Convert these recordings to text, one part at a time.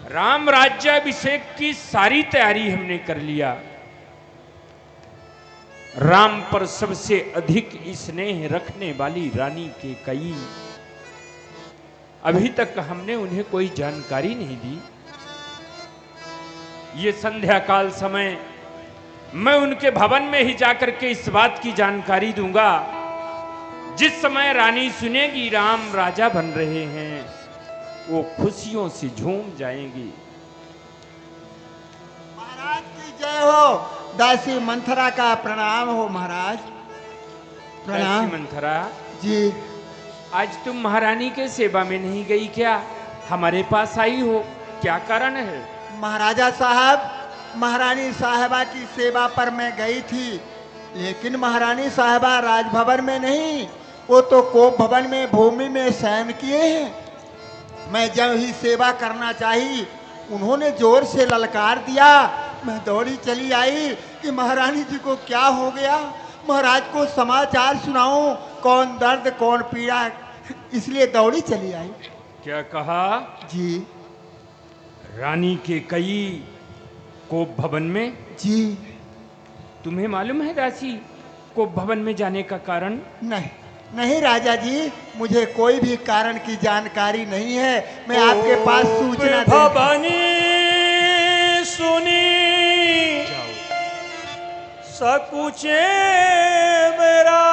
राम राज्याभिषेक की सारी तैयारी हमने कर लिया। राम पर सबसे अधिक स्नेह रखने वाली रानी कैकेयी, अभी तक हमने उन्हें कोई जानकारी नहीं दी। ये संध्या काल समय मैं उनके भवन में ही जाकर के इस बात की जानकारी दूंगा। जिस समय रानी सुनेगी राम राजा बन रहे हैं, वो खुशियों से झूम जाएंगी। महाराज की जय हो। दासी मंथरा का प्रणाम हो महाराज। प्रणाम। दासी मंथरा जी। आज तुम महारानी के सेवा में नहीं गई क्या? हमारे पास आई हो, क्या कारण है? महाराजा साहब, महारानी साहबा की सेवा पर मैं गई थी, लेकिन महारानी साहबा राजभवन में नहीं, वो तो कोप भवन में भूमि में शयन किए हैं। मैं जब ही सेवा करना चाहिए, उन्होंने जोर से ललकार दिया। मैं दौड़ी चली आई कि महारानी जी को क्या हो गया, महाराज को समाचार सुनाऊं, कौन दर्द कौन पीड़ा, इसलिए दौड़ी चली आई। क्या कहा? जी। रानी कैकेयी कोप भवन में? जी। तुम्हें मालूम है दासी कोप भवन में जाने का कारण? नहीं नहीं राजा जी, मुझे कोई भी कारण की जानकारी नहीं है। मैं आपके पास सूचना भवानी सुनी सकुचे मेरा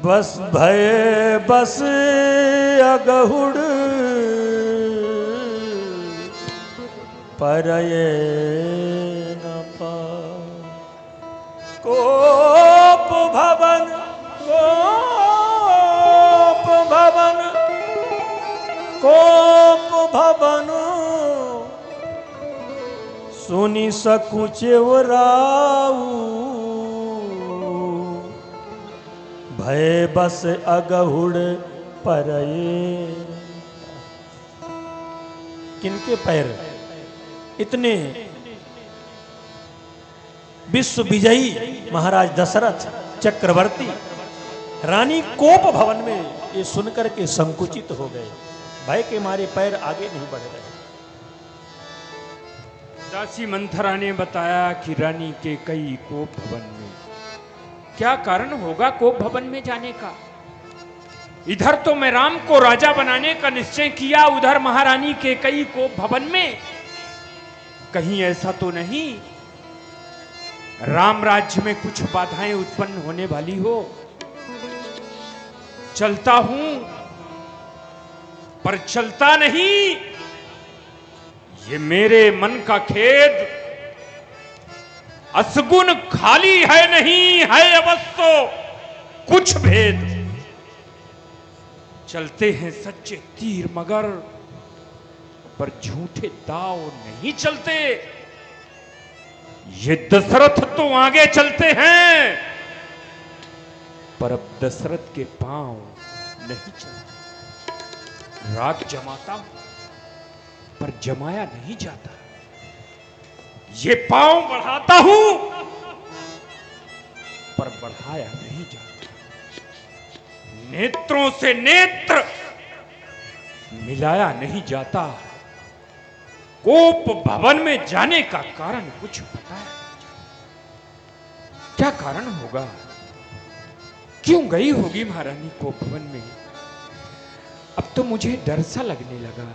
बस भय बस अगहुड़ पर ये न पा कोप भवन कोप भवन कोप भवन सुनी सकुचेवराऊ भय बस अगहुड़ परये। किनके पैर इतने विश्व विजयी महाराज दशरथ चक्रवर्ती रानी कोप भवन में ये सुनकर के संकुचित हो गए, भय के मारे पैर आगे नहीं बढ़ रहे। दासी मंथरा ने बताया कि रानी कैकेयी कोप भवन में। क्या कारण होगा कोप भवन में जाने का? इधर तो मैं राम को राजा बनाने का निश्चय किया, उधर महारानी कैकेयी कोप भवन में। कहीं ऐसा तो नहीं राम राज्य में कुछ बाधाएं उत्पन्न होने वाली हो? चलता हूं पर चलता नहीं, ये मेरे मन का खेद। असगुन खाली है नहीं है अवश्य कुछ भेद। चलते हैं सच्चे तीर मगर, पर झूठे दाव नहीं चलते। ये दशरथ तो आगे चलते हैं, पर अब दशरथ के पांव नहीं चलते। राग जमाता हूं पर जमाया नहीं जाता। ये पांव बढ़ाता हूं पर बढ़ाया नहीं जाता। नेत्रों से नेत्र मिलाया नहीं जाता। कोप भवन में जाने का कारण कुछ बताया नहीं जाता। क्या कारण होगा? क्यों गई होगी महारानी कोप भवन में? अब तो मुझे डर सा लगने लगा।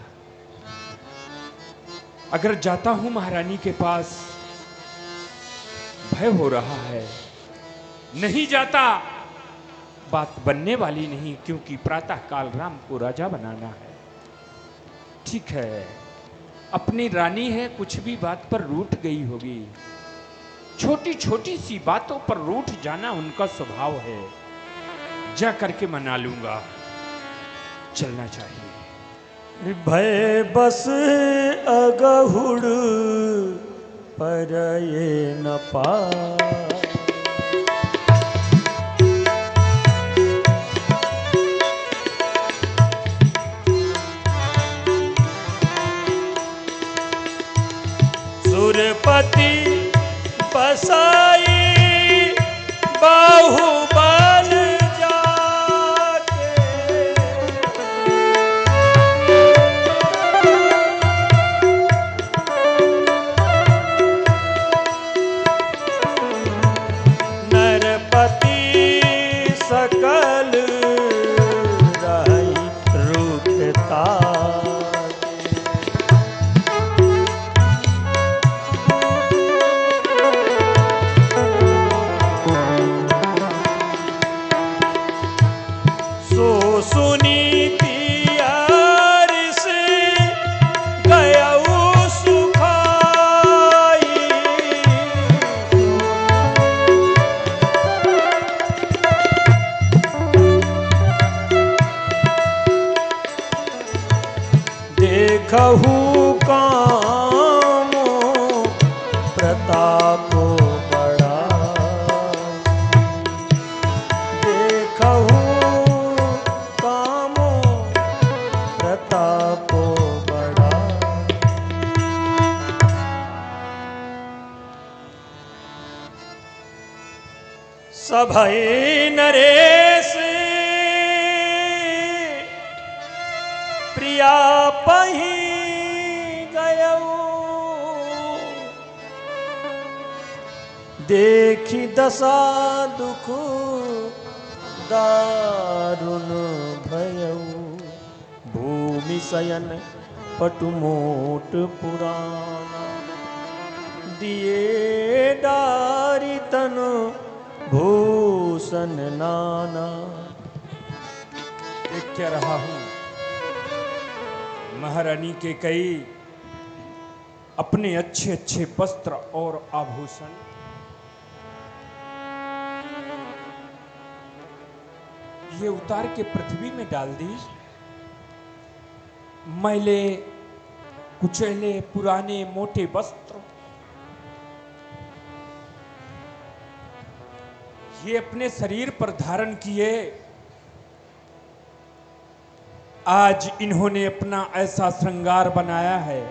अगर जाता हूं महारानी के पास, भय हो रहा है। नहीं जाता, बात बनने वाली नहीं, क्योंकि प्रातः काल राम को राजा बनाना है। ठीक है, अपनी रानी है, कुछ भी बात पर रूठ गई होगी। छोटी छोटी सी बातों पर रूठ जाना उनका स्वभाव है। जा करके मना लूंगा, चलना चाहिए। भय बस अगहुड़ पर ये न पा सुरपति बसाई बाहुबल जाके सो सुनीति अरिस गयऊ सुखाई। देखहु कामो प्रताप बड़ा, देखहु कामो प्रताप बड़ा। सभई नरेश प्रिया पही गयऊ, देखी दशा दुख दारुण भयऊ। भूमि शयन पटुमोट पुराना, दिए डारी तन भूषण नाना। देख क्या रहा हूं महारानी के कई अपने अच्छे अच्छे वस्त्र और आभूषण ये उतार के पृथ्वी में डाल दी। मैले कुचैले पुराने मोटे वस्त्र ये अपने शरीर पर धारण किए। आज इन्होंने अपना ऐसा श्रृंगार बनाया है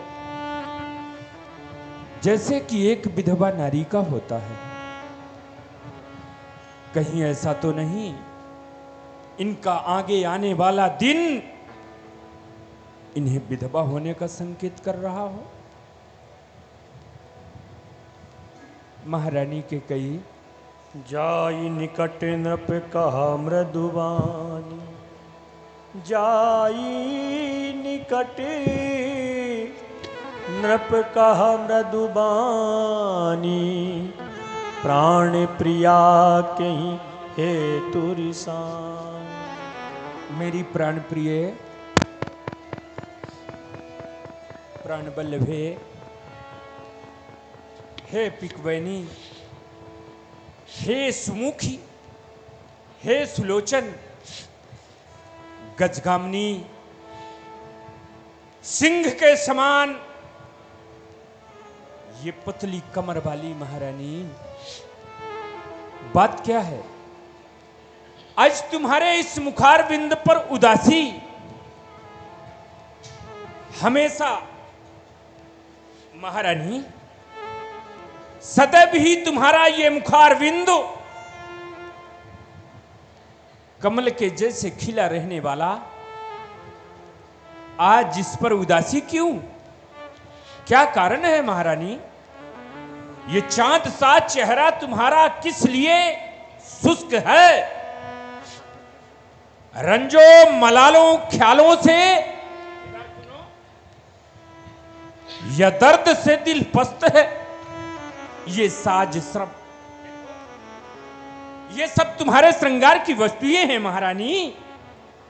जैसे कि एक विधवा नारी का होता है। कहीं ऐसा तो नहीं इनका आगे आने वाला दिन इन्हें विधवा होने का संकेत कर रहा हो। महारानी के कई जाई निकट नृप कहा मृदुवानी, जाई निकट नृप कहा मृदुबानी। प्राण प्रिया कहीं हे तुरिसान। मेरी प्राण प्रिय प्राण बल्लभे हे पिकवैनी, हे सुमुखी, हे सुलोचन, गजगामनी, सिंह के समान ये पतली कमर वाली महारानी, बात क्या है? आज तुम्हारे इस मुखार बिंद पर उदासी हमेशा महारानी सदैव ही तुम्हारा ये मुखार बिंदु कमल के जैसे खिला रहने वाला, आज जिस पर उदासी क्यों? क्या कारण है महारानी? ये चांद सा चेहरा तुम्हारा किस लिए शुष्क है? रंजो मलालों ख्यालों से या दर्द से दिल पस्त है? ये साज श्रम, ये सब तुम्हारे श्रृंगार की वस्तुएं हैं महारानी,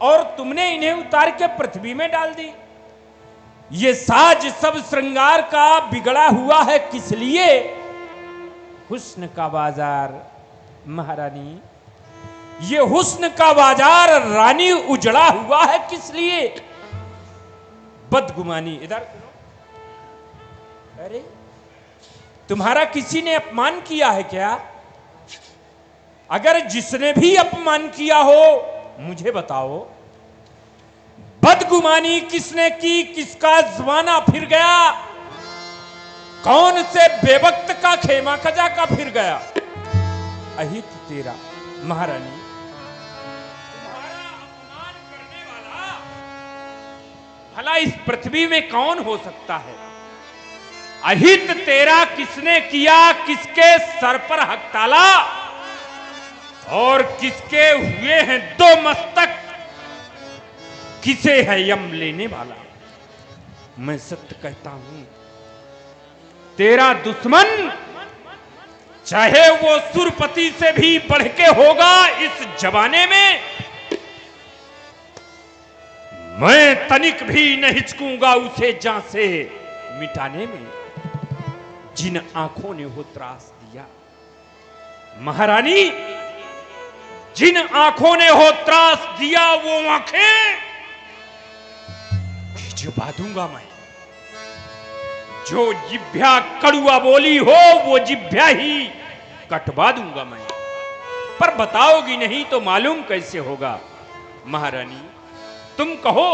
और तुमने इन्हें उतार के पृथ्वी में डाल दी। ये साज सब श्रृंगार का बिगड़ा हुआ है किस लिए? हुस्न का बाजार महारानी, ये हुस्न का बाजार रानी उजड़ा हुआ है किस लिए? बदगुमानी, इधर सुनो। अरे तुम्हारा किसी ने अपमान किया है क्या? अगर जिसने भी अपमान किया हो मुझे बताओ। बदगुमानी किसने की? किसका जमाना फिर गया? कौन से बेवक्त का खेमा खजा का फिर गया? अहित तेरा महारानी, तुम्हारा अपमान करने वाला भला इस पृथ्वी में कौन हो सकता है? अहित तेरा किसने किया? किसके सर पर हकताला और किसके हुए हैं दो मस्तक? किसे है यम लेने वाला? मैं सत्य कहता हूं, तेरा दुश्मन चाहे वो सुरपति से भी बढ़ के होगा इस जमाने में, मैं तनिक भी न हिचकूंगा उसे जान से मिटाने में, जिन आंखों ने हो त्रास दिया। महारानी, जिन आंखों ने हो त्रास दिया वो आंखें भिजवा दूंगा मैं। जो जिभ्या कड़ुआ बोली हो वो जिभ्या ही कटवा दूंगा मैं। पर बताओगी नहीं तो मालूम कैसे होगा। महारानी, तुम कहो,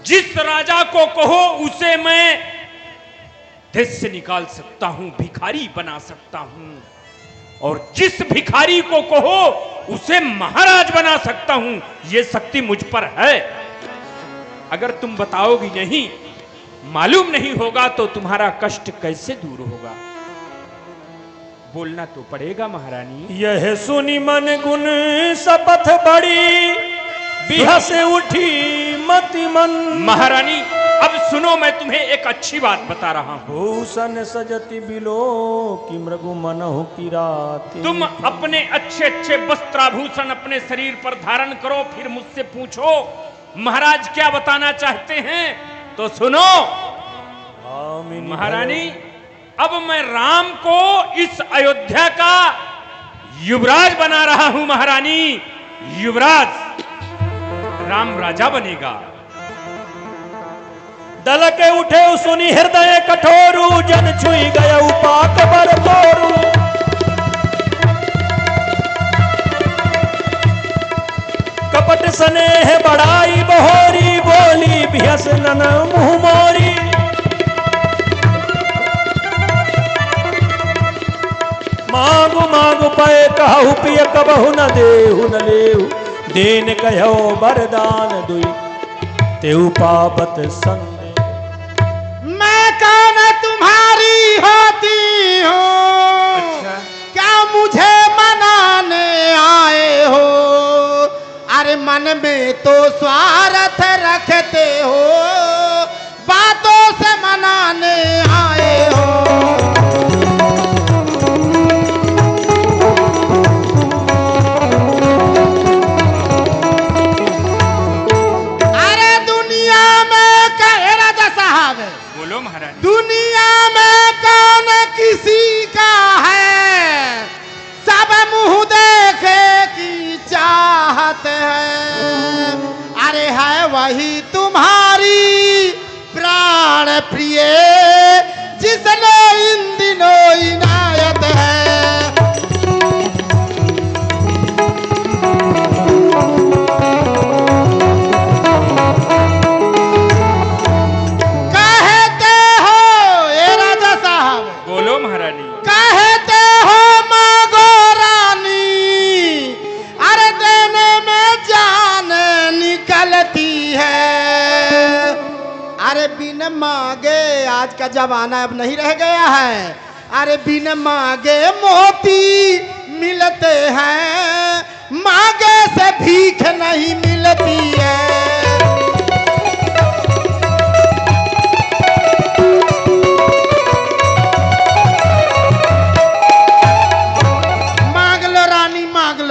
जिस राजा को कहो उसे मैं देश से निकाल सकता हूं, भिखारी बना सकता हूं, और जिस भिखारी को कहो उसे महाराज बना सकता हूं। यह शक्ति मुझ पर है। अगर तुम बताओगी नहीं, मालूम नहीं होगा तो तुम्हारा कष्ट कैसे दूर होगा। बोलना तो पड़ेगा महारानी। यह सुनी मन गुण शपथ बड़ी, बिहस उठी मति मन। महारानी, अब सुनो, मैं तुम्हें एक अच्छी बात बता रहा हूं। भूषण सजति बिलो कि मृगु मनहु की रात। तुम अपने अच्छे अच्छे वस्त्राभूषण अपने शरीर पर धारण करो, फिर मुझसे पूछो महाराज क्या बताना चाहते हैं। तो सुनो महारानी, अब मैं राम को इस अयोध्या का युवराज बना रहा हूं। महारानी, युवराज, राम राजा बनेगा। दल के उठे सुनी हृदय कठोरू, जन छुई गया उपाक बर तोरू। कपट स्नेह बढ़ाई बहोरी, बोली भियस नन मुंह मोरी। मांगु मांगु पय कहु पिय कबहु न देहु न लेहु। देन कहो वरदान दुई तेउ पावत संग। मैं कौन तुम्हारी होती हूँ, अच्छा। क्या मुझे मनाने आए हो। अरे मन में तो स्वार्थ रखते हो, बातों से मनाने आए हो। बोलो महारानी। दुनिया में कौन किसी का है, सब मुंह देखे की चाहत है। अरे है वही तुम्हारी प्राण प्रिय, जिसने इन दिनों इनायत है। कहते हो मांगो रानी, अरे देने में जान निकलती है। अरे बिन मांगे, आज का जमाना अब नहीं रह गया है। अरे बिन मांगे मोती मिलते हैं, मांगे से भीख नहीं मिलती है।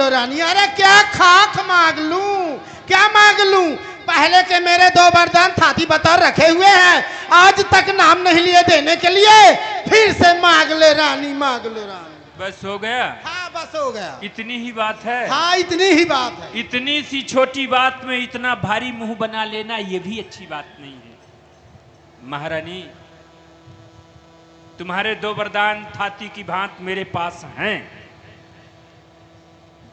रानी, अरे क्या खाक मांग लूं, क्या मांग लूं। पहले के मेरे 2 वरदान थाती बतौर रखे हुए हैं, आज तक नाम नहीं लिए देने के लिए। फिर से मांग ले रानी, मांग लो रानी। बस हो गया? हाँ बस हो गया। इतनी ही बात है? हाँ इतनी ही बात है। इतनी सी छोटी बात में इतना भारी मुंह बना लेना, ये भी अच्छी बात नहीं है। महारानी, तुम्हारे 2 वरदान थाती की भांत मेरे पास हैं।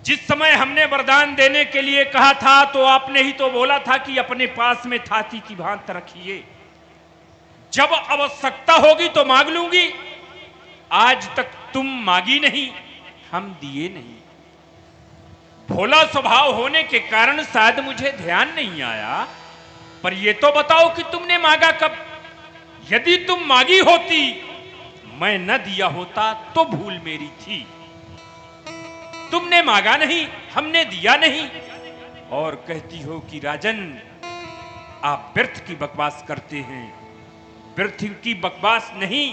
जिस समय हमने वरदान देने के लिए कहा था तो आपने ही तो बोला था कि अपने पास में थाती की भांत रखिए, जब आवश्यकता होगी तो मांग लूंगी। आज तक तुम मांगी नहीं, हम दिए नहीं। भोला स्वभाव होने के कारण शायद मुझे ध्यान नहीं आया, पर यह तो बताओ कि तुमने मांगा कब। यदि तुम मांगी होती, मैं न दिया होता तो भूल मेरी थी। तुमने मांगा नहीं, हमने दिया नहीं, और कहती हो कि राजन आप व्यर्थ की बकवास करते हैं। व्यर्थ की बकवास नहीं,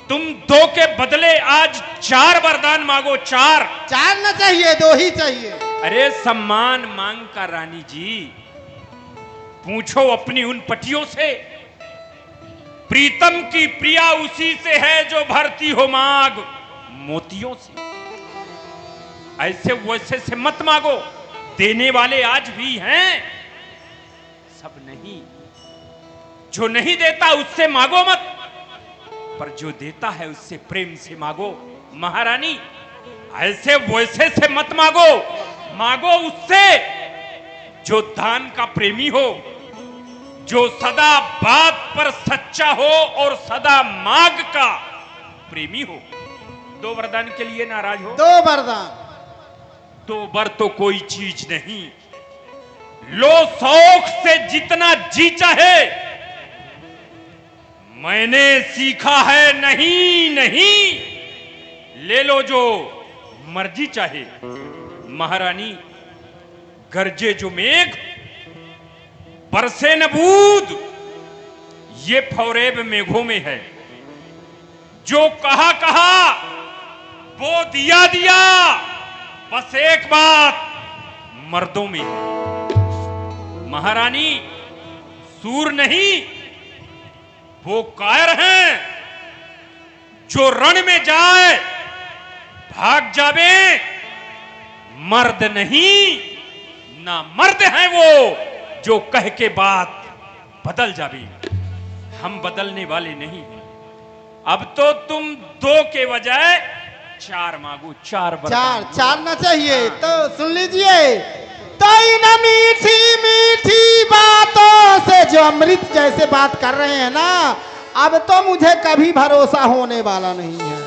तुम 2 के बदले आज 4 वरदान मांगो। 4 न चाहिए, 2 ही चाहिए। अरे सम्मान मांग का रानी जी, पूछो अपनी उन पटियों से, प्रीतम की प्रिया उसी से है जो भरती हो मांग मोतियों से। ऐसे वैसे से मत मांगो, देने वाले आज भी हैं, सब नहीं। जो नहीं देता उससे मांगो मत, पर जो देता है उससे प्रेम से मांगो। महारानी, ऐसे वैसे से मत मांगो, मांगो उससे जो दान का प्रेमी हो, जो सदा बात पर सच्चा हो और सदा मांग का प्रेमी हो। 2 वरदान के लिए नाराज हो? 2 वरदान। 2 वर तो कोई चीज नहीं। लो शौक से जितना जी चाहे, मैंने सीखा है नहीं नहीं, ले लो जो मर्जी चाहे। महारानी, गरजे जो मेघ बरसे न बूंद, ये फौरेब मेघों में है। जो कहा कहा वो दिया दिया, बस एक बात मर्दों में है। महारानी, सूर नहीं वो कायर हैं, जो रण में जाए भाग जावे। मर्द नहीं ना मर्द हैं वो जो कह के बात बदल जावे। हम बदलने वाले नहीं हैं। अब तो तुम 2 के बजाय 4 मांगो। 4 चार ना चाहिए तो सुन लीजिए। तो इन मीठी मीठी बातों से जो अमृत जैसे बात कर रहे हैं ना, अब तो मुझे कभी भरोसा होने वाला नहीं है।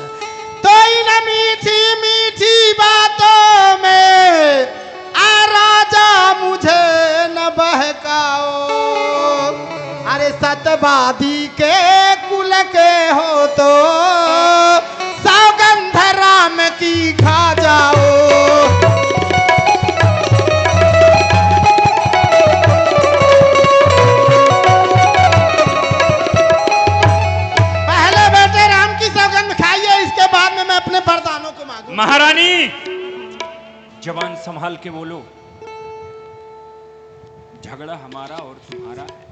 तो इन मीठी मीठी बातों में आ राजा मुझे न बहकाओ। अरे सतवादी के कुल के हो तो सौगंध राम की खा जाओ। पहले बेटे राम की सौगंध खाइए, इसके बाद में मैं अपने वरदानों को मांगू। महारानी, जवान संभाल के बोलो। झगड़ा हमारा और तुम्हारा है,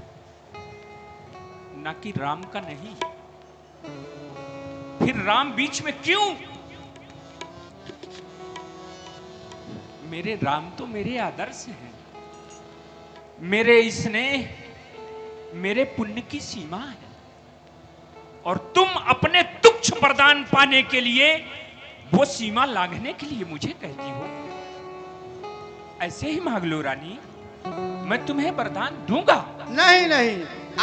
ना कि राम का नहीं। फिर राम बीच में क्यों? मेरे राम तो मेरे आदर्श हैं, मेरे स्नेह, मेरे पुण्य की सीमा है। और तुम अपने तुच्छ वरदान पाने के लिए, वो सीमा लांघने के लिए मुझे कहती हो। ऐसे ही मांग लो रानी, मैं तुम्हें वरदान दूंगा। नहीं नहीं,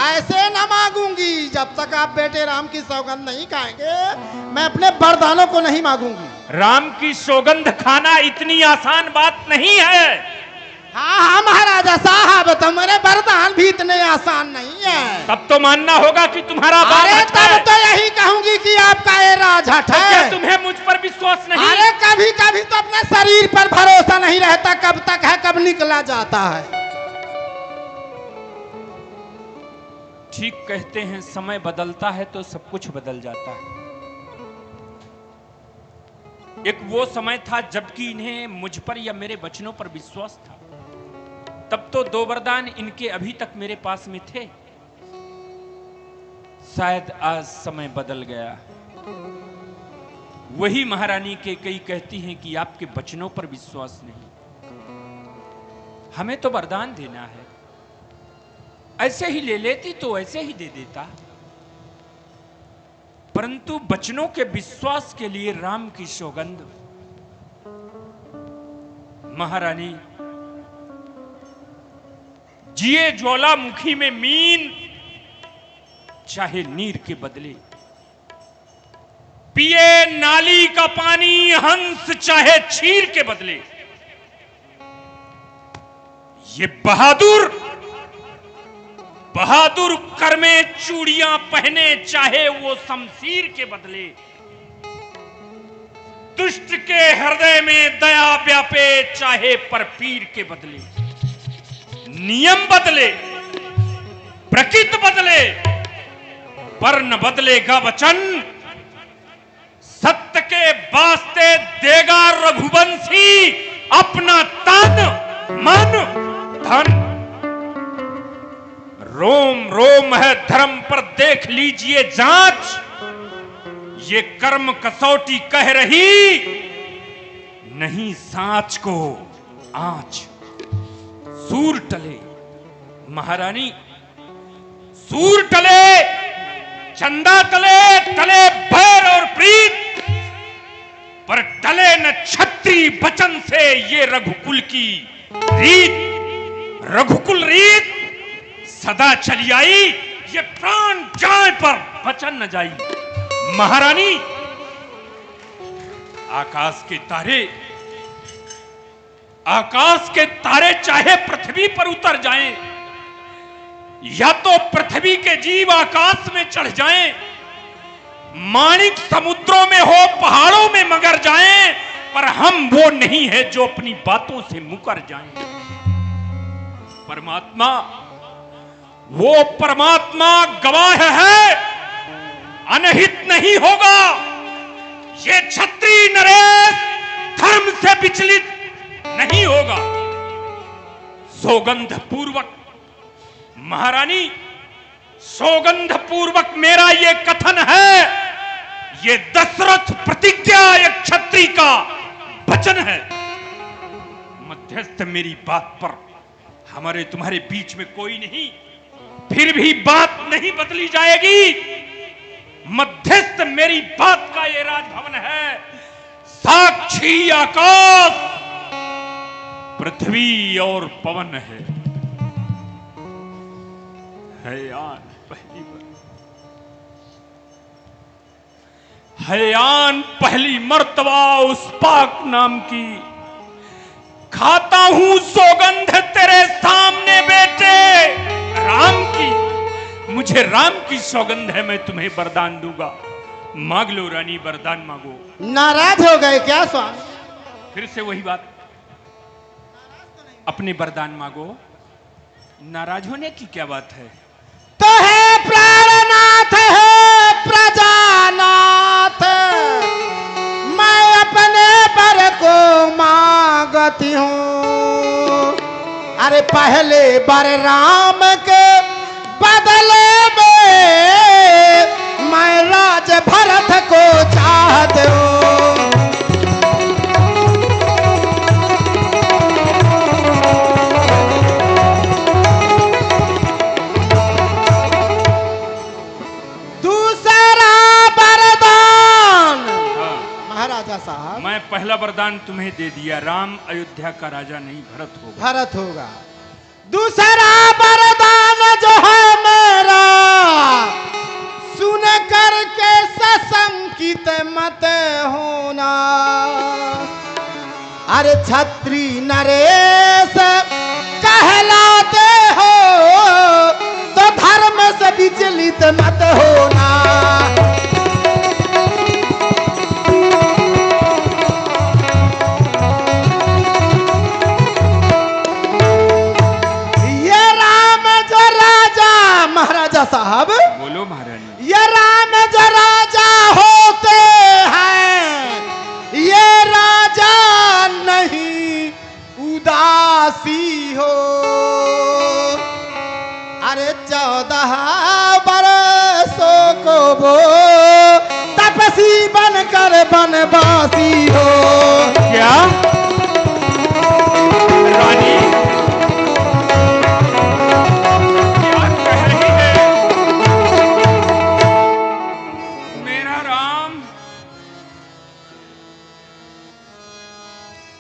ऐसे ना मांगूंगी। जब तक आप बेटे राम की सौगंध नहीं खाएंगे, मैं अपने वरदानों को नहीं मांगूंगी। राम की सौगंध खाना इतनी आसान बात नहीं है। हाँ हाँ महाराजा साहब, तो मेरे वरदान भी इतने आसान नहीं है। तब तो मानना होगा कि तुम्हारा बाल अरे हट है। तब तो यही कहूंगी कि आपका ये राजहट तो क्या है। तुम्हें मुझ पर विश्वास नहीं? अरे कभी कभी तो अपने शरीर पर भरोसा नहीं रहता, कब तक है कब निकला जाता है। ठीक कहते हैं, समय बदलता है तो सब कुछ बदल जाता है। एक वो समय था जबकि इन्हें मुझ पर या मेरे वचनों पर विश्वास था। तब तो 2 वरदान इनके अभी तक मेरे पास में थे। शायद आज समय बदल गया। वही महारानी के कई कहती हैं कि आपके वचनों पर विश्वास नहीं। हमें तो वरदान देना है, ऐसे ही ले लेती तो ऐसे ही दे देता, परंतु वचनों के विश्वास के लिए राम की सौगंध। महारानी, जिए ज्वालामुखी में मीन, चाहे नीर के बदले, पिए नाली का पानी हंस, चाहे चीर के बदले। ये बहादुर कर में चूड़ियां पहने, चाहे वो शमशीर के बदले। दुष्ट के हृदय में दया व्यापे, चाहे पर पीर के बदले। नियम बदले, प्रकृति बदले, पर न बदलेगा वचन। सत्य के वास्ते देगा रघुवंशी अपना तन मन धन। रोम रोम है धर्म पर देख लीजिए जांच, ये कर्म कसौटी कह रही नहीं सांच को आंच। सूर टले महारानी, सूर टले, चंदा टले, टले बैर और प्रीत, पर टले न छत्री बचन से ये रघुकुल की रीत। रघुकुल रीत सदा चली आई, ये प्राण जाए पर बचन न जाई। महारानी, आकाश के तारे, आकाश के तारे चाहे पृथ्वी पर उतर जाएं, या तो पृथ्वी के जीव आकाश में चढ़ जाएं, माणिक समुद्रों में हो, पहाड़ों में मगर जाएं, पर हम वो नहीं है जो अपनी बातों से मुकर जाएं। परमात्मा, वो परमात्मा गवाह है, अनहित नहीं होगा। ये क्षत्रिय नरेश धर्म से विचलित नहीं होगा। सौगंध पूर्वक महारानी, सौगंध पूर्वक मेरा ये कथन है, ये दशरथ प्रतिज्ञा एक क्षत्रिय का वचन है। मध्यस्थ मेरी बात पर, हमारे तुम्हारे बीच में कोई नहीं, फिर भी बात नहीं बदली जाएगी। मध्यस्थ मेरी बात का ये राजभवन है, साक्षी आकाश, पृथ्वी और पवन है। आन पहली मर्तबा उस पाक नाम की, खाता हूं सौगंध तेरे सामने बेटे राम की। मुझे राम की सौगंध है, मैं तुम्हें वरदान दूंगा। मांग लो रानी, वरदान मांगो। नाराज हो गए क्या स्वामी? फिर से वही बात, अपने वरदान मांगो। नाराज होने की क्या बात है? तो है प्राणनाथ, है प्रजानाथ, मैं अपने बर को मांगती हूँ। अरे पहले बर राम के बदले में मैं राज भरत को चाहती हूँ। साहब, मैं पहला वरदान तुम्हें दे दिया, राम अयोध्या का राजा नहीं भरत होगा। भरत होगा। दूसरा वरदान जो है मेरा, सुन करके सशंकित मत होना। अरे छत्री नरेश कहलाते हो, तो धर्म से विचलित मत होना। साहब बोलो महारानी। ये राम जो राजा होते हैं, ये राजा नहीं उदासी हो। अरे 14 बरसों को वो तपसी बनकर बनवासी हो। क्या रानी,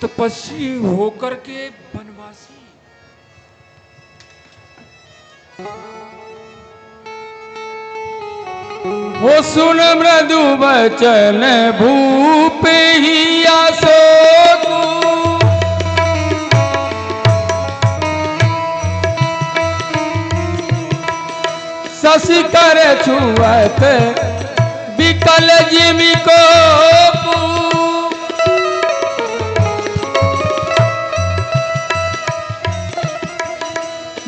तपस्वी होकर के बनवासी? वो सुन मृदु बचन भूप ही आसो, शशि कर छुअत विकल जिमि को।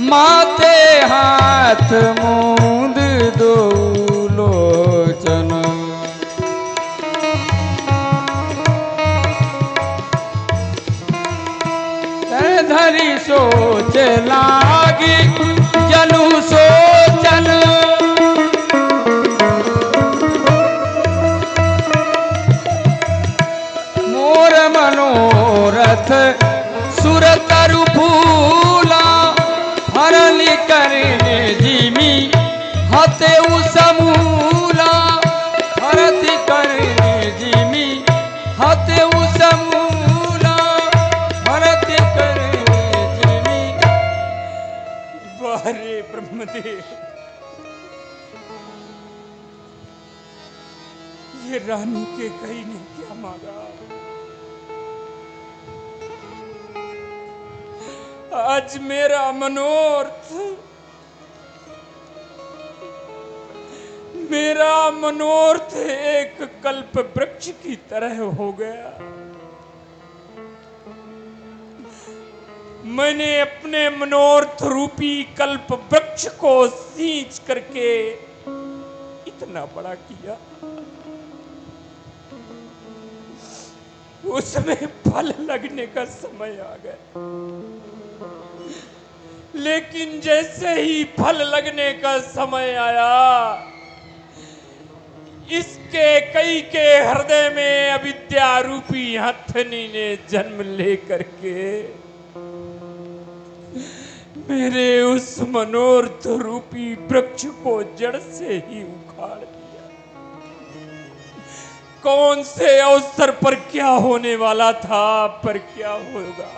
माते हाथ मूंद दो लोचन, धरी सोच लागी जनु सो अरे ब्रह्मदेव, ये रानी के कई ने क्या मांगा? आज मेरा मनोर्थ एक कल्प वृक्ष की तरह हो गया। मैंने अपने मनोर्थ रूपी कल्प वृक्ष को सींच करके इतना बड़ा किया, उसमें फल लगने का समय आ गया। लेकिन जैसे ही फल लगने का समय आया, इसके कई के हृदय में अविद्या रूपी हथनी ने जन्म लेकर के मेरे उस मनोर्थ रूपी वृक्ष को जड़ से ही उखाड़ दिया। कौन से अवसर पर क्या होने वाला था, पर क्या होगा।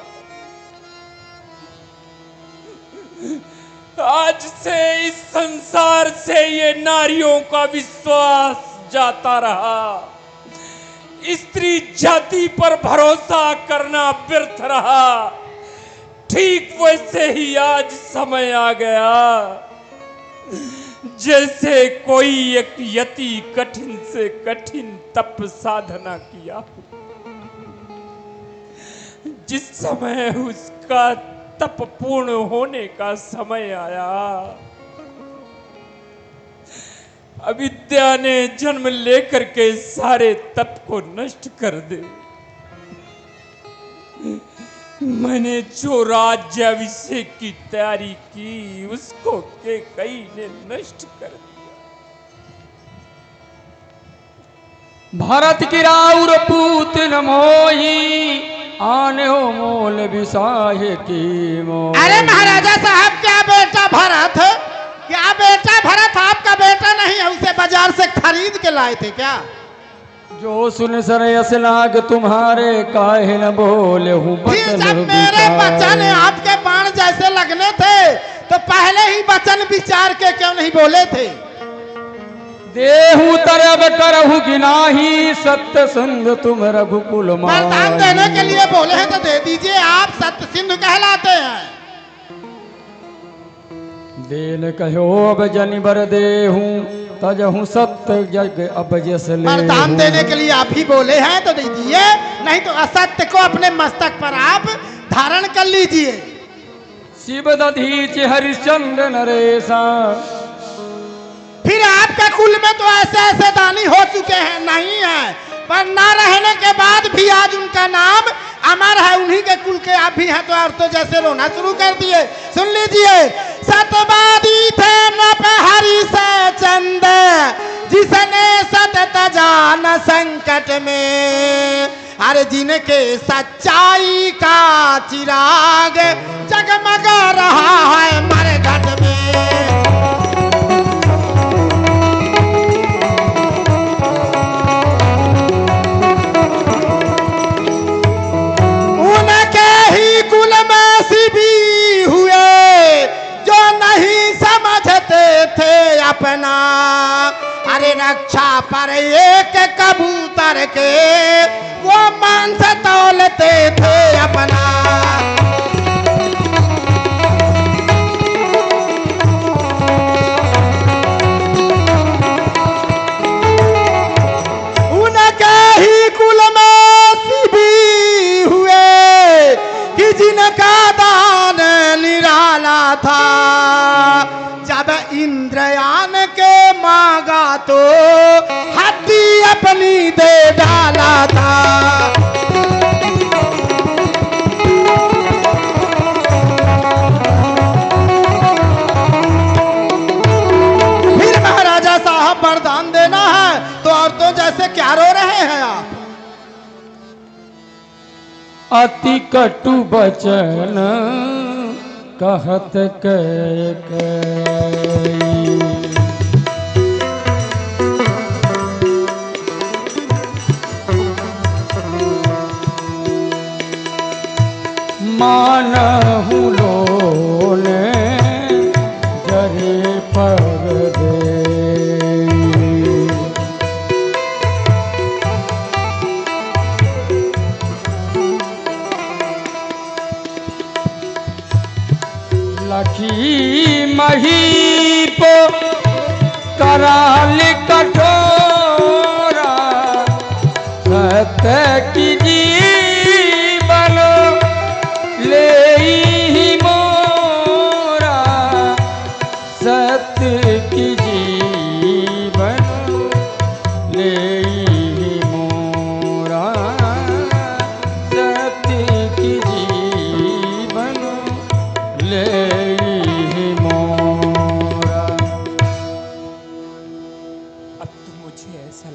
आज से इस संसार से ये नारियों का विश्वास जाता रहा, स्त्री जाति पर भरोसा करना व्यर्थ रहा। ठीक वैसे ही आज समय आ गया, जैसे कोई एक यति कठिन से कठिन तप साधना किया, जिस समय उसका तप पूर्ण होने का समय आया, अविद्या ने जन्म लेकर के सारे तप को नष्ट कर दे। मैंने जो राज्याभिषेक की तैयारी की, उसको के कई ने नष्ट कर दिया। भरत की राउर पूत न मोही, आने हो मोल विसाहे की मोह। अरे महाराजा साहब, क्या बेटा भरत, क्या बेटा भरत आपका बेटा नहीं है, उसे बाजार से खरीद के लाए थे क्या? जो सुन सरयस लाग तुम्हारे, काहे न बोले हूँ फिर जब मेरे वचन आपके बाण जैसे लगने थे, तो पहले ही वचन विचार के क्यों नहीं बोले थे? देहू तरब करहु गिनाही, सत्य सिंधु तुम रघुकुल वरदान देने के लिए बोले हैं तो दे दीजिए, आप सत्य सिंधु कहलाते हैं। देन कहो अब जनिबर देहू, तजहू सत्य जग अब जस ले। वरदान देने के लिए आप ही बोले हैं तो दीजिए, नहीं तो असत्य को अपने मस्तक पर आप धारण कर लीजिए। शिव दधीच हरिश्चंद्र नरेशा, फिर आपके कुल में तो ऐसे ऐसे दानी हो चुके हैं, नहीं है, पर ना रहने के बाद भी आज उनका नाम अमर है। उन्हीं के कुल के आप भी हैं, तो आप तो जैसे रोना शुरू कर दिए। सुन लीजिए, सतवादी थे नप हरि से चंद, जिसने सतत जान संकट में, अरे जिनके सच्चाई का चिराग जगमगा रहा है मरघट में। अपना अरे रक्षा पर एक कबूतर के वो मांस तौलते थे अपना। उनके ही कुल में भी हुए कि जिनका दान निराला था, जब इंद्रयान के मांगा तो हड्डी अपनी दे डाला था। फिर महाराजा साहब वरदान देना है तो औरतों जैसे क्या रो रहे हैं आप? अति कटु बचन कहत कई, मानहु लोने लखी महीप कराल कठोरा सत्य की जीवन ले ही मोरा सत्य की जीवन ले ही मोरा सत्य की जीवन ले ही मोरा। अब तो मुझे ऐसा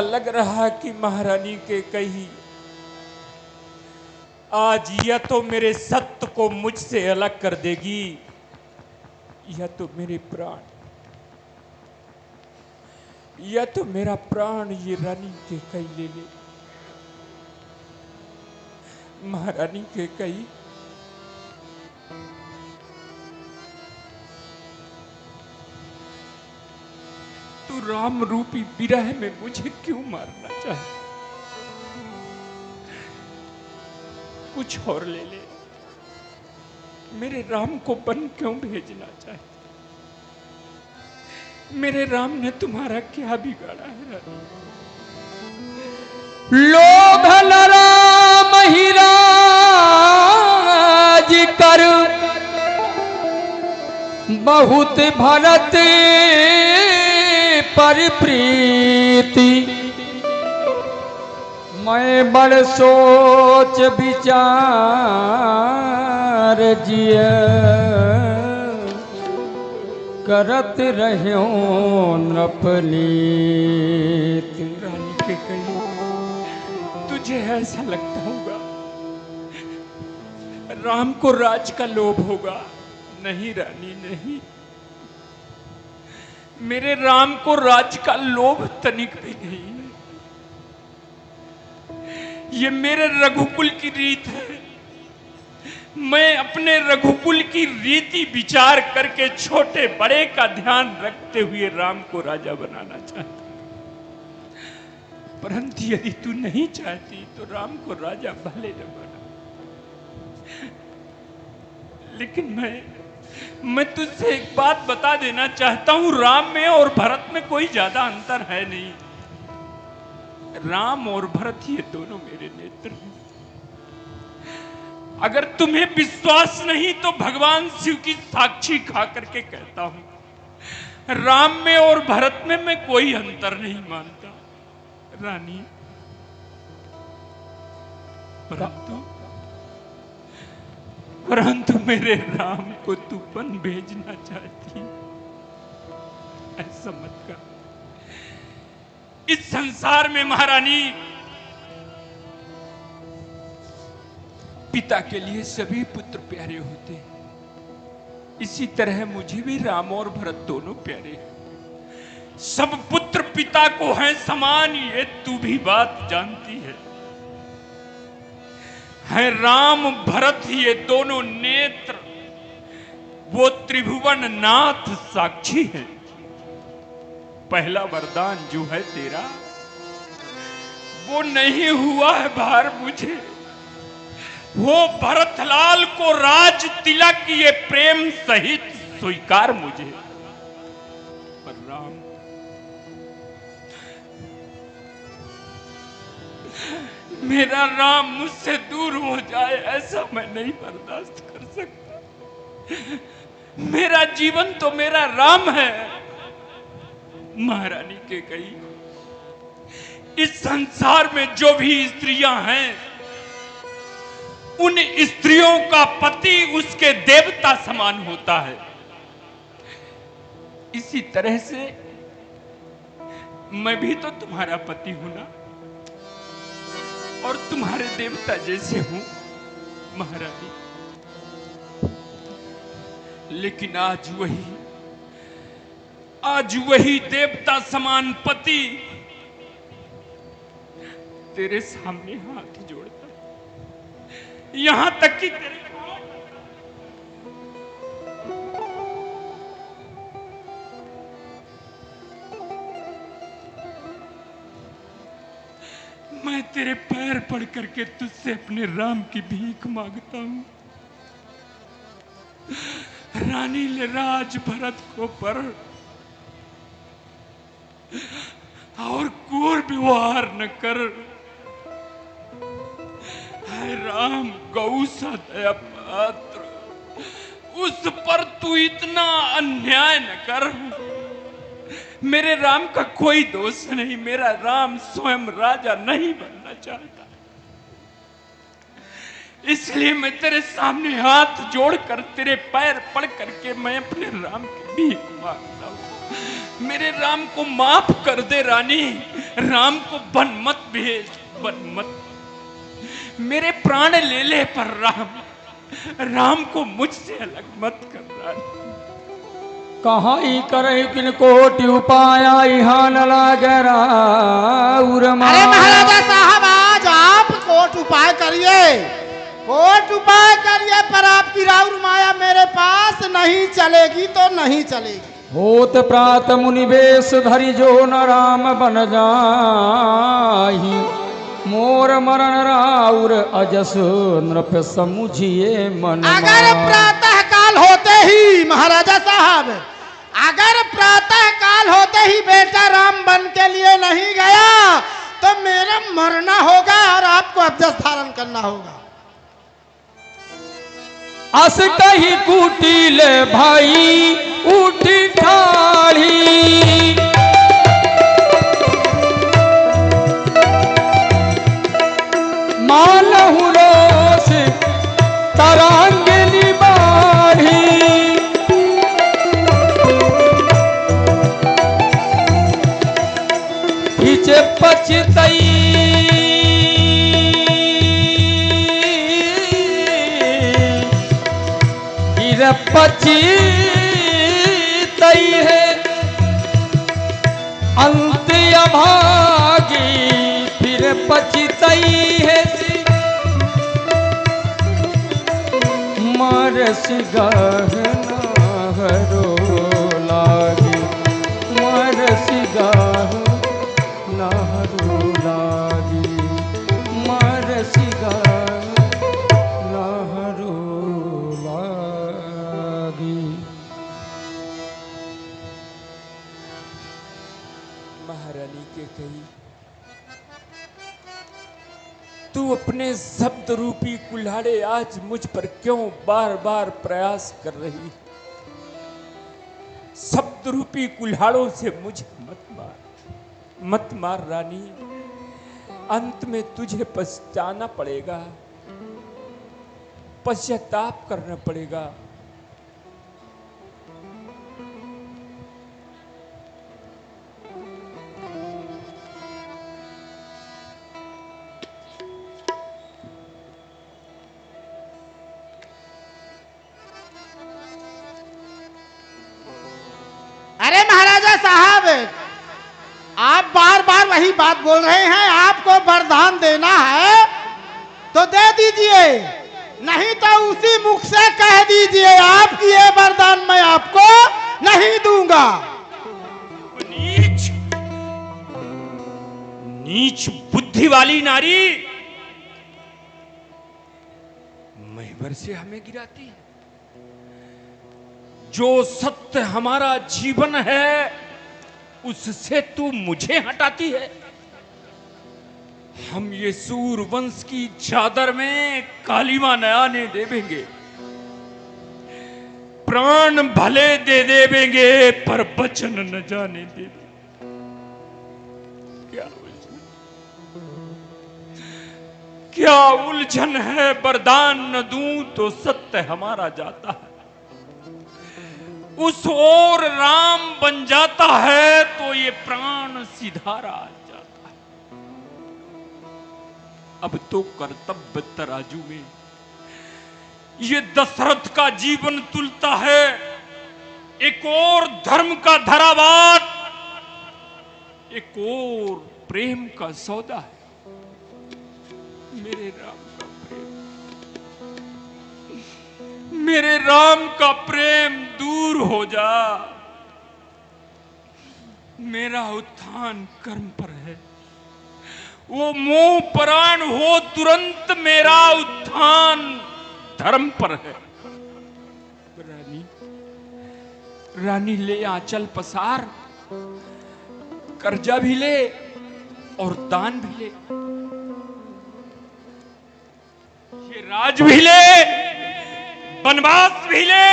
लग रहा कि महारानी के कहीं आज या तो मेरे सत्य को मुझसे अलग कर देगी या तो मेरे प्राण या तो मेरा प्राण ये रानी के कई ले ले। महारानी के कई तू राम रूपी विरह में मुझे क्यों मारना चाहे? कुछ और ले ले। मेरे राम को वन क्यों भेजना चाहे? मेरे राम ने तुम्हारा क्या बिगाड़ा है रानी? लोभन राम ही राज कर बहुत भरत पर प्रीति मैं बड़ सोच विचार जिया करत रहो नपनीत। रानी के कई तुझे ऐसा लगता होगा राम को राज का लोभ होगा। नहीं रानी नहीं, मेरे राम को राज का लोभ तनिक भी नहीं। ये मेरे रघुकुल की रीत है। मैं अपने रघुकुल की रीति विचार करके छोटे बड़े का ध्यान रखते हुए राम को राजा बनाना चाहता, परंतु यदि तू नहीं चाहती तो राम को राजा भले न बना। लेकिन मैं तुझसे एक बात बता देना चाहता हूं, राम में और भरत में कोई ज्यादा अंतर है नहीं। राम और भरत ये दोनों मेरे नेत्र हैं। अगर तुम्हें विश्वास नहीं तो भगवान शिव की साक्षी खा करके कहता हूं, राम में और भरत में मैं कोई अंतर नहीं मानता रानी। परंतु मेरे राम को तू वन भेजना चाहती, ऐसा मत कर। इस संसार में महारानी पिता के लिए सभी पुत्र प्यारे होते हैं। इसी तरह मुझे भी राम और भरत दोनों प्यारे हैं। सब पुत्र पिता को हैं समान, ये तू भी बात जानती है। है राम भरत ये दोनों नेत्र, वो त्रिभुवन नाथ साक्षी है। पहला वरदान जो है तेरा वो नहीं हुआ है भार मुझे। वो भरतलाल को राज तिलक ये प्रेम सहित स्वीकार मुझे। पर राम मेरा राम मुझसे दूर हो जाए ऐसा मैं नहीं बर्दाश्त कर सकता। मेरा जीवन तो मेरा राम है। महारानी के कई इस संसार में जो भी स्त्रियां हैं उन स्त्रियों का पति उसके देवता समान होता है। इसी तरह से मैं भी तो तुम्हारा पति हूं ना, और तुम्हारे देवता जैसे हूं महारानी। लेकिन आज वही देवता समान पति तेरे सामने हाथ जोड़ता है, यहां तक कि तेरे मैं तेरे पैर पैर पड़ करके तुझसे अपने राम की भीख मांगता हूं। रानी ले राज भरत को पर और कोर व्यवहार न कर। हाय राम गौ सा दया पात्र, उस पर तू इतना अन्याय न कर। मेरे राम का कोई दोष नहीं, मेरा राम स्वयं राजा नहीं बनना चाहता, इसलिए मैं तेरे सामने हाथ जोड़कर तेरे पैर पड़ करके मैं अपने राम की भीख मांगता हूं। मेरे राम को माफ कर दे रानी, राम को वन मत भेज, वन मत। मेरे प्राण ले ले पर राम को मुझसे अलग मत कर रानी। कहाँ ही करे किन कोटि उपाया यहाँ न लागे राउर माया। अरे महाराजा साहब आज आप कोट उपाय करिए, कोट उपाय करिए, पर आपकी राउर माया मेरे पास नहीं चलेगी तो नहीं चलेगी। होत प्रात मुनि वेश धरि जो न राम बन जाहि, मोर मरण राउर अजस नृप समुझिए मन। अगर प्रातः काल होते ही महाराजा साहब, अगर प्रातः काल होते ही बेटा राम बन के लिए नहीं गया तो मेरा मरना होगा और आपको अभ्यस धारण करना होगा। अस कही कुटिल भाई उठी ठाड़ी, मानहु रोष तरांगिनी बाढ़ी, पीछे पछतई फिर पछतई है अंत अभागी, फिर पछतई है मरस गहना हरो लागी, मरस गहना हरो लागी, मरस गहना हरो लागी। महारानी के कही तू अपने शब्द रूपी कुल्हाड़े आज मुझ पर क्यों बार बार प्रयास कर रही? शब्द रूपी कुल्हाड़ों से मुझे मत मार, मत मार रानी। अंत में तुझे पछताना पड़ेगा, पश्चाताप करना पड़ेगा। अरे महाराजा साहब आप बार बार वही बात बोल रहे हैं, आपको वरदान देना है तो दे दीजिए, नहीं तो उसी मुख से कह दीजिए आपकी ये वरदान मैं आपको नहीं दूंगा। नीच, नीच बुद्धि वाली नारी महिवर से हमें गिराती है। जो सत्य हमारा जीवन है उससे तू मुझे हटाती है। हम ये सूर वंश की चादर में कालीमा न आने देवेंगे, प्राण भले दे देवेंगे पर वचन न जाने देंगे। क्या उलझन है, वरदान न दूं तो सत्य हमारा जाता है, उस ओर राम बन जाता है तो ये प्राण सिधारा जाता है। अब तो कर्तव्य तराजू में ये दशरथ का जीवन तुलता है, एक और धर्म का धरावात, एक और प्रेम का सौदा है। मेरे राम का प्रेम, मेरे राम का प्रेम दूर हो जा। मेरा उत्थान कर्म पर है, वो मोह प्राण हो तुरंत मेरा उत्थान धर्म पर है। रानी रानी ले आंचल पसार, कर्जा भी ले और दान भी ले, ये राज भी ले, वनवास भी ले,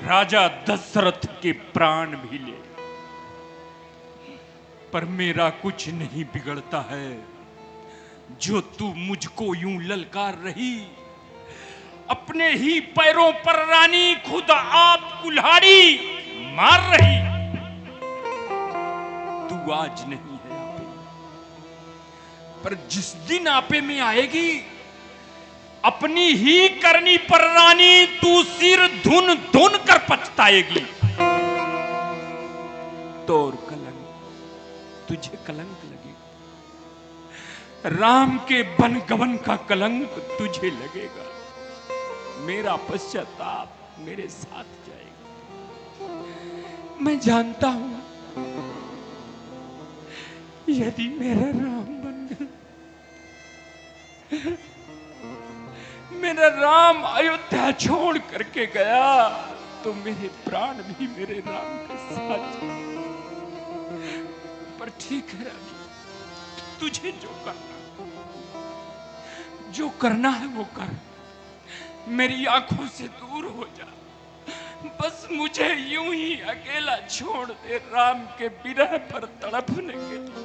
राजा दशरथ के प्राण भी ले, पर मेरा कुछ नहीं बिगड़ता है। जो तू मुझको यूं ललकार रही, अपने ही पैरों पर रानी खुद आप कुल्हाड़ी मार रही। तू आज नहीं है आपे, पर जिस दिन आपे में आएगी, अपनी ही करनी पर रानी तू सिर धुन धुन कर पछताएगी। तोर कलंक तुझे कलंक लगेगा, राम के बन गवन का कलंक तुझे लगेगा। मेरा पश्चाताप मेरे साथ जाएगा। मैं जानता हूं यदि मेरा राम बन गया, मेरा राम अयोध्या छोड़ करके गया, तो मेरे प्राण भी मेरे राम के साथ जाएंगे। पर ठीक है रानी, तुझे जो करना है वो कर, मेरी आंखों से दूर हो जा, बस मुझे यूं ही अकेला छोड़ दे राम के विरह पर तड़पने के लिए।